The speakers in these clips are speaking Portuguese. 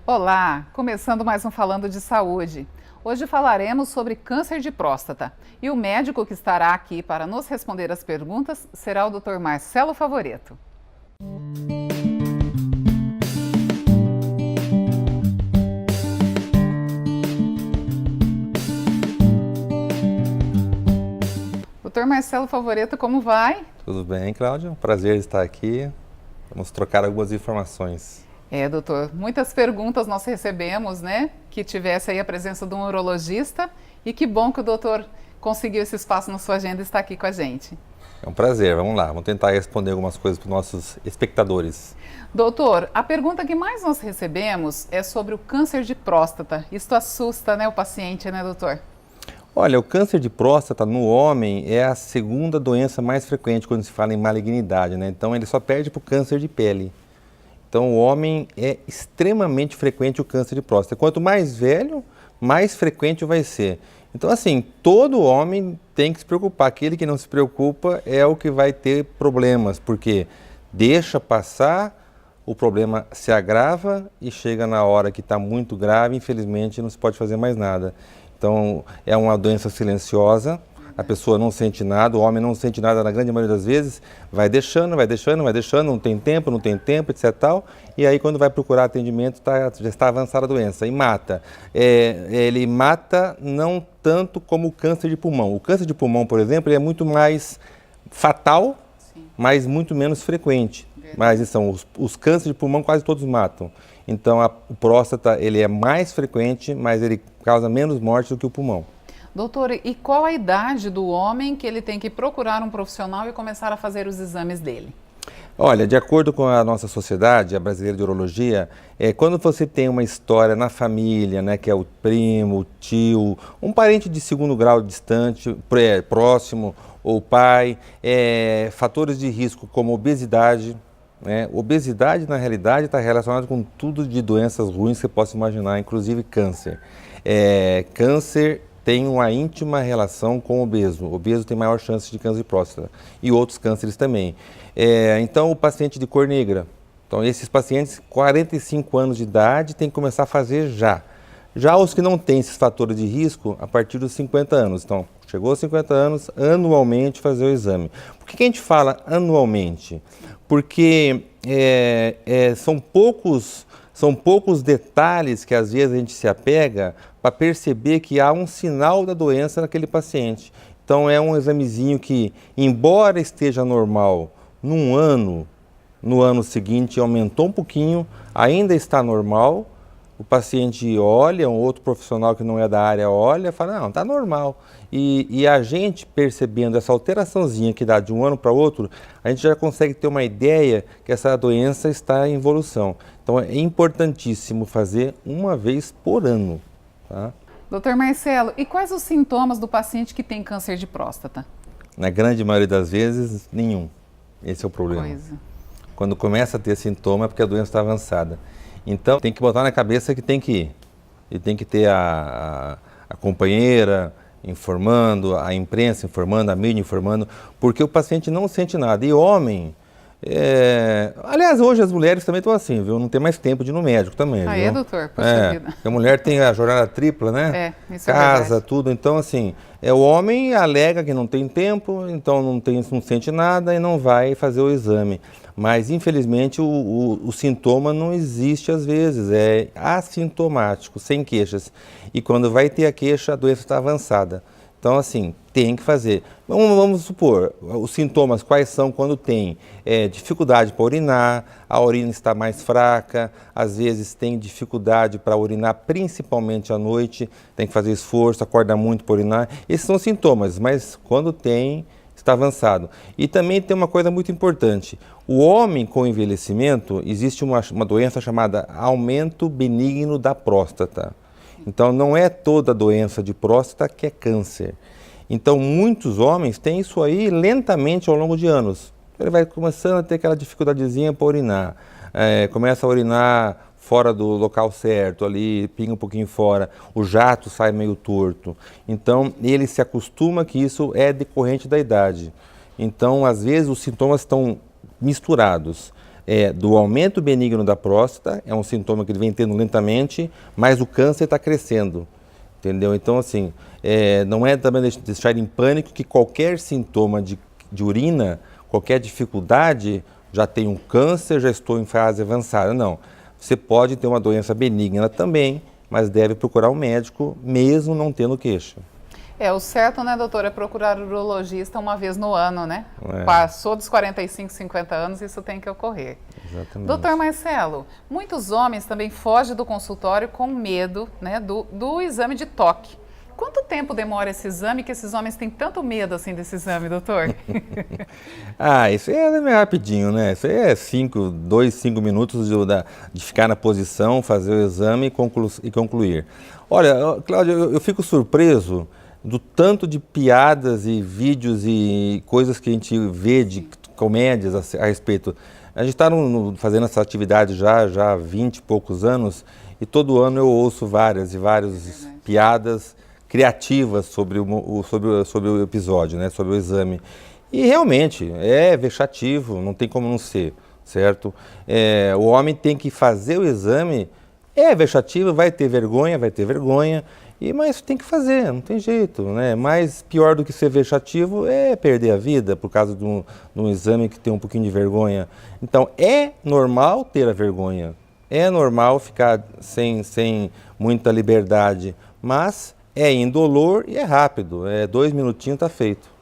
Olá, começando mais um Falando de Saúde. Hoje falaremos sobre câncer de próstata e o médico que estará aqui para nos responder as perguntas será o Dr. Marcelo Favoreto. Dr. Marcelo Favoreto, como vai? Tudo bem, Cláudia? Prazer estar aqui. Vamos trocar algumas informações. Doutor, muitas perguntas nós recebemos, né? Que tivesse aí a presença de um urologista e que bom que o doutor conseguiu esse espaço na sua agenda e está aqui com a gente. É um prazer, vamos lá, vamos tentar responder algumas coisas para os nossos espectadores. Doutor, a pergunta que mais nós recebemos é sobre o câncer de próstata. Isso assusta, né, o paciente, né, doutor? Olha, o câncer de próstata no homem é a segunda doença mais frequente quando se fala em malignidade, né? Então ele só perde para o câncer de pele. Então o homem é extremamente frequente o câncer de próstata. Quanto mais velho, mais frequente vai ser. Então assim, todo homem tem que se preocupar. Aquele que não se preocupa é o que vai ter problemas, porque deixa passar, o problema se agrava e chega na hora que está muito grave, infelizmente não se pode fazer mais nada. Então, é uma doença silenciosa, a pessoa não sente nada, o homem não sente nada na grande maioria das vezes, vai deixando, não tem tempo, etc. Tal, e aí quando vai procurar atendimento, já está avançada a doença e mata. Ele mata não tanto como o câncer de pulmão. O câncer de pulmão, por exemplo, ele é muito mais fatal, sim, mas muito menos frequente. Mas são os cânceres de pulmão quase todos matam. Então, o próstata ele é mais frequente, mas ele causa menos morte do que o pulmão. Doutor, e qual a idade do homem que ele tem que procurar um profissional e começar a fazer os exames dele? Olha, de acordo com a nossa sociedade, a brasileira de urologia, quando você tem uma história na família, né, que é o primo, o tio, um parente de segundo grau distante, próximo, ou pai, fatores de risco como obesidade. Obesidade, na realidade, está relacionada com tudo de doenças ruins que você possa imaginar, inclusive câncer. Câncer tem uma íntima relação com o obeso. O obeso tem maior chance de câncer de próstata e outros cânceres também. Então, o paciente de cor negra. Então, esses pacientes, 45 anos de idade, tem que começar a fazer já. Já os que não têm esses fatores de risco, a partir dos 50 anos. Então, chegou aos 50 anos, anualmente fazer o exame. Por que a gente fala anualmente? Porque são poucos detalhes que às vezes a gente se apega para perceber que há um sinal da doença naquele paciente. Então é um examezinho que, embora esteja normal num ano, no ano seguinte aumentou um pouquinho, ainda está normal, o paciente olha, um outro profissional que não é da área olha e fala, não, está normal. E a gente percebendo essa alteraçãozinha que dá de um ano para outro, a gente já consegue ter uma ideia que essa doença está em evolução. Então é importantíssimo fazer uma vez por ano. Tá? Doutor Marcelo, e quais os sintomas do paciente que tem câncer de próstata? Na grande maioria das vezes, nenhum. Esse é o problema. Quando começa a ter sintoma é porque a doença está avançada. Então, tem que botar na cabeça que tem que ir. E tem que ter a companheira informando, a imprensa informando, a mídia informando, porque o paciente não sente nada. E homem, aliás, hoje as mulheres também estão assim, viu? Não tem mais tempo de ir no médico também, viu? Doutor? Puxa vida. A mulher tem a jornada tripla, né? Isso é casa, verdade. tudo. Então, assim, o homem alega que não tem tempo, então não sente nada e não vai fazer o exame. Mas, infelizmente, o sintoma não existe às vezes, é assintomático, sem queixas. E quando vai ter a queixa, a doença está avançada. Então, assim, tem que fazer. Vamos supor, os sintomas quais são quando tem dificuldade para urinar, a urina está mais fraca, às vezes tem dificuldade para urinar, principalmente à noite, tem que fazer esforço, acordar muito para urinar. Esses são sintomas, mas quando tem, está avançado. E também tem uma coisa muito importante. O homem com envelhecimento, existe uma doença chamada aumento benigno da próstata. Então, não é toda doença de próstata que é câncer. Então, muitos homens têm isso aí lentamente ao longo de anos. Ele vai começando a ter aquela dificuldadezinha para urinar. Começa a urinar fora do local certo, ali, pinga um pouquinho fora, o jato sai meio torto. Então, ele se acostuma que isso é decorrente da idade. Então, às vezes, os sintomas estão misturados. do aumento benigno da próstata, é um sintoma que ele vem tendo lentamente, mas o câncer está crescendo, entendeu? Então, assim, não é também deixar em pânico que qualquer sintoma de urina, qualquer dificuldade, já tem um câncer, já estou em fase avançada. Não, você pode ter uma doença benigna também, mas deve procurar um médico, mesmo não tendo queixa. O certo, né, doutor, é procurar o urologista uma vez no ano, né? Passou dos 45, 50 anos, isso tem que ocorrer. Exatamente. Doutor Marcelo, muitos homens também fogem do consultório com medo, né, do exame de toque. Quanto tempo demora esse exame, que esses homens têm tanto medo assim desse exame, doutor? Isso é meio rapidinho, né? Isso aí é 5 minutos de ficar na posição, fazer o exame e concluir. Olha, Cláudio, eu fico surpreso do tanto de piadas e vídeos e coisas que a gente vê de comédias a respeito. A gente está fazendo essa atividade já há 20 e poucos anos e todo ano eu ouço várias piadas criativas sobre o episódio, né, sobre o exame. E realmente é vexativo, não tem como não ser, certo? O homem tem que fazer o exame, é vexativo, vai ter vergonha, mas tem que fazer, não tem jeito, né? Mas pior do que ser vexativo é perder a vida por causa de um exame que tem um pouquinho de vergonha. Então é normal ter a vergonha, é normal ficar sem muita liberdade, mas é indolor e é rápido, 2 minutinhos está feito.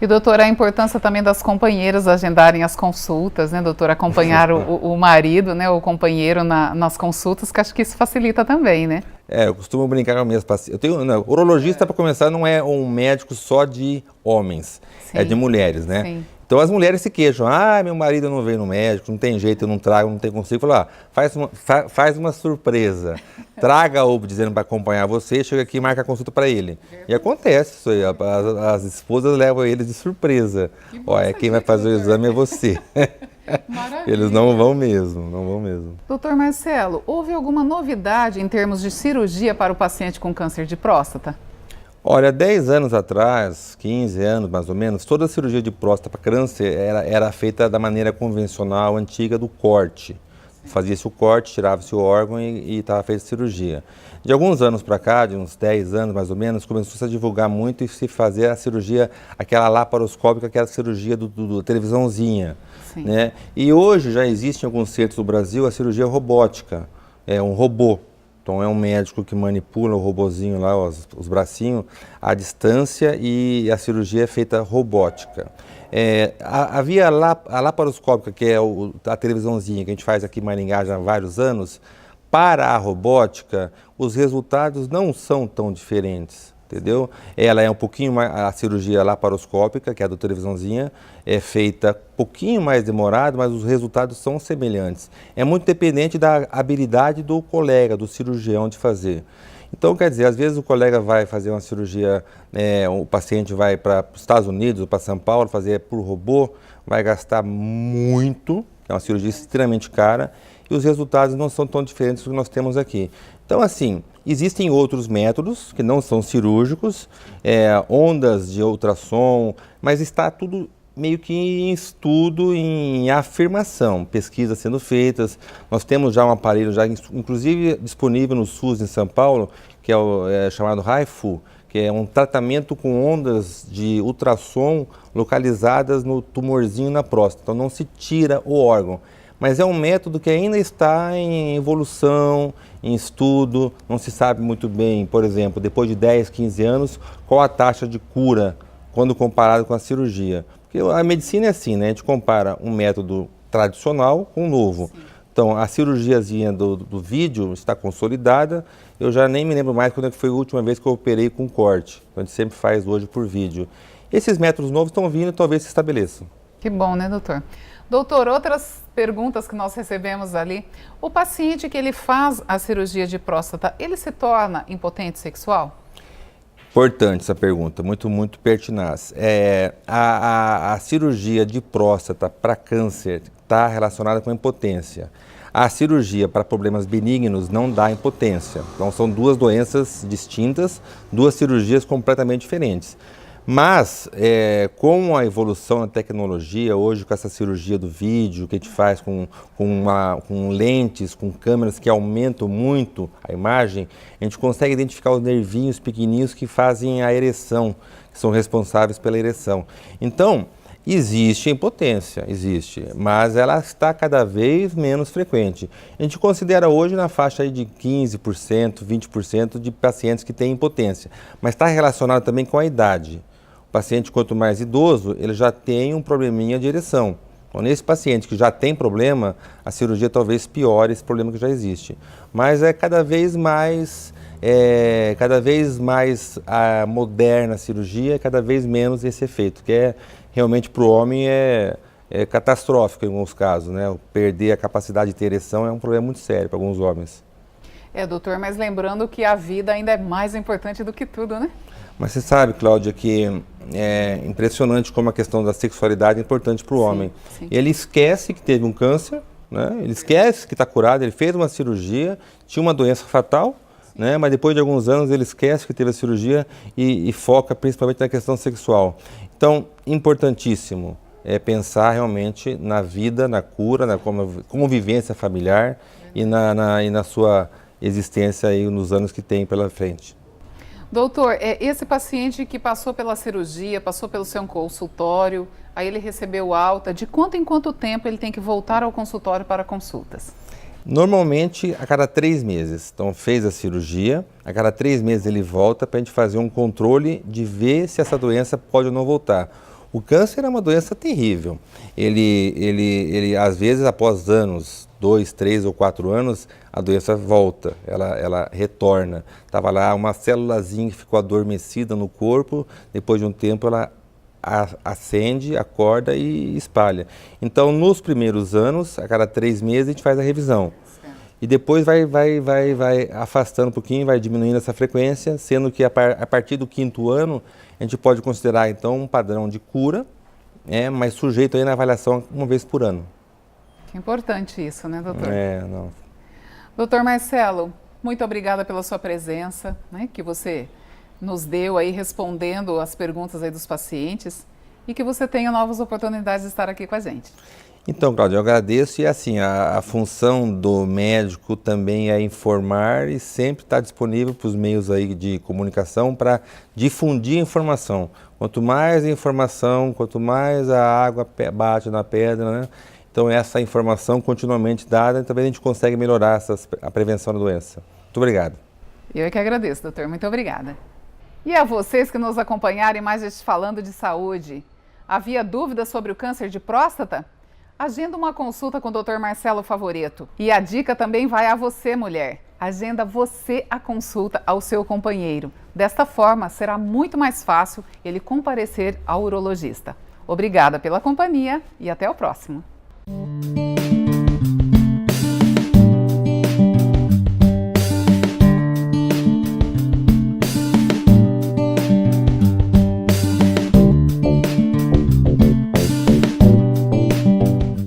E, doutora, a importância também das companheiras agendarem as consultas, né, doutora? Acompanhar o marido, né, o companheiro nas consultas, que acho que isso facilita também, né? Eu costumo brincar com as minhas pacientes. Urologista, para começar, não é um médico só de homens, é de mulheres, né? Sim. Então as mulheres se queixam, meu marido não veio no médico, não tem jeito, eu não trago, não tem consigo. Eu falo, faz uma surpresa, traga-o dizendo para acompanhar você, chega aqui e marca a consulta para ele. E acontece isso aí, as esposas levam eles de surpresa. Quem vai fazer o exame é você. Maravilha. Eles não vão mesmo. Doutor Marcelo, houve alguma novidade em termos de cirurgia para o paciente com câncer de próstata? Olha, 10 anos atrás, 15 anos mais ou menos, toda a cirurgia de próstata para câncer era feita da maneira convencional, antiga, do corte. Fazia-se o corte, tirava-se o órgão e estava feita a cirurgia. De alguns anos para cá, de uns 10 anos mais ou menos, começou-se a divulgar muito e se fazer a cirurgia, aquela laparoscópica, que era a cirurgia do televisãozinha. Né? E hoje já existe em alguns centros do Brasil a cirurgia robótica, é um robô. Então é um médico que manipula o robozinho lá, os bracinhos, à distância e a cirurgia é feita robótica. Havia a laparoscópica, que é a televisãozinha que a gente faz aqui em Maringá já há vários anos. Para a robótica, os resultados não são tão diferentes, entendeu? Ela é um pouquinho mais, a cirurgia laparoscópica, que é a do televisãozinha, é feita um pouquinho mais demorado, mas os resultados são semelhantes. É muito dependente da habilidade do colega, do cirurgião de fazer. Então, quer dizer, às vezes o colega vai fazer uma cirurgia, o paciente vai para os Estados Unidos ou para São Paulo fazer por robô, vai gastar muito, é uma cirurgia extremamente cara, e os resultados não são tão diferentes do que nós temos aqui. Então, assim, existem outros métodos que não são cirúrgicos, ondas de ultrassom, mas está tudo meio que em estudo, em afirmação, pesquisas sendo feitas. Nós temos já um aparelho, já inclusive disponível no SUS em São Paulo, que é chamado HIFU, que é um tratamento com ondas de ultrassom localizadas no tumorzinho na próstata. Então não se tira o órgão. Mas é um método que ainda está em evolução, em estudo, não se sabe muito bem, por exemplo, depois de 10, 15 anos, qual a taxa de cura quando comparado com a cirurgia. Porque a medicina é assim, né? A gente compara um método tradicional com um novo. Sim. Então, a cirurgiazinha do vídeo está consolidada, eu já nem me lembro mais quando foi a última vez que eu operei com corte. Então, a gente sempre faz hoje por vídeo. Esses métodos novos estão vindo e talvez se estabeleçam. Que bom, né, doutor? Doutor, outras perguntas que nós recebemos ali. O paciente que ele faz a cirurgia de próstata, ele se torna impotente sexual? Importante essa pergunta, muito pertinaz. A cirurgia de próstata para câncer está relacionada com impotência. A cirurgia para problemas benignos não dá impotência. Então são duas doenças distintas, duas cirurgias completamente diferentes. Mas, com a evolução da tecnologia, hoje com essa cirurgia do vídeo que a gente faz com lentes, com câmeras que aumentam muito a imagem, a gente consegue identificar os nervinhos pequenininhos que fazem a ereção, que são responsáveis pela ereção. Então, existe impotência, existe, mas ela está cada vez menos frequente. A gente considera hoje na faixa aí de 15%, 20% de pacientes que têm impotência, mas está relacionado também com a idade. O paciente, quanto mais idoso, ele já tem um probleminha de ereção. Então, nesse paciente que já tem problema, a cirurgia talvez piore esse problema que já existe. Mas é cada vez mais moderna a cirurgia, cada vez menos esse efeito, que realmente para o homem é catastrófico em alguns casos, né? Perder a capacidade de ter ereção é um problema muito sério para alguns homens. Doutor, mas lembrando que a vida ainda é mais importante do que tudo, né? Mas você sabe, Cláudia, que é impressionante como a questão da sexualidade é importante para o homem. Sim. Ele esquece que teve um câncer, né? Ele esquece que está curado, ele fez uma cirurgia, tinha uma doença fatal, né? Mas depois de alguns anos ele esquece que teve a cirurgia e foca principalmente na questão sexual. Então, importantíssimo é pensar realmente na vida, na cura, na convivência familiar e na sua existência aí nos anos que tem pela frente. Doutor, esse paciente que passou pela cirurgia, passou pelo seu consultório, aí ele recebeu alta, de quanto em quanto tempo ele tem que voltar ao consultório para consultas? Normalmente a cada 3 meses. Então fez a cirurgia, a cada 3 meses ele volta para a gente fazer um controle de ver se essa doença pode ou não voltar. O câncer é uma doença terrível. Ele às vezes após anos, 2, 3 ou 4 anos, a doença volta, ela retorna. Estava lá uma célulazinha que ficou adormecida no corpo, depois de um tempo ela acende, acorda e espalha. Então, nos primeiros anos, a cada 3 meses, a gente faz a revisão. E depois vai afastando um pouquinho, vai diminuindo essa frequência, sendo que a partir do 5º ano, a gente pode considerar, então, um padrão de cura, mas sujeito aí na avaliação uma vez por ano. Que importante isso, né, doutor? Não. Doutor Marcelo, muito obrigada pela sua presença, né, que você nos deu aí respondendo as perguntas aí dos pacientes e que você tenha novas oportunidades de estar aqui com a gente. Então, Cláudia, eu agradeço e assim, a função do médico também é informar e sempre estar disponível para os meios aí de comunicação para difundir informação. Quanto mais informação, quanto mais a água bate na pedra, né? Então essa informação continuamente dada, também a gente consegue melhorar a prevenção da doença. Muito obrigado. Eu é que agradeço, doutor. Muito obrigada. E a vocês que nos acompanharam em mais este Falando de Saúde. Havia dúvidas sobre o câncer de próstata? Agenda uma consulta com o Dr. Marcelo Favoreto. E a dica também vai a você, mulher. Agenda você a consulta ao seu companheiro. Desta forma, será muito mais fácil ele comparecer ao urologista. Obrigada pela companhia e até o próximo.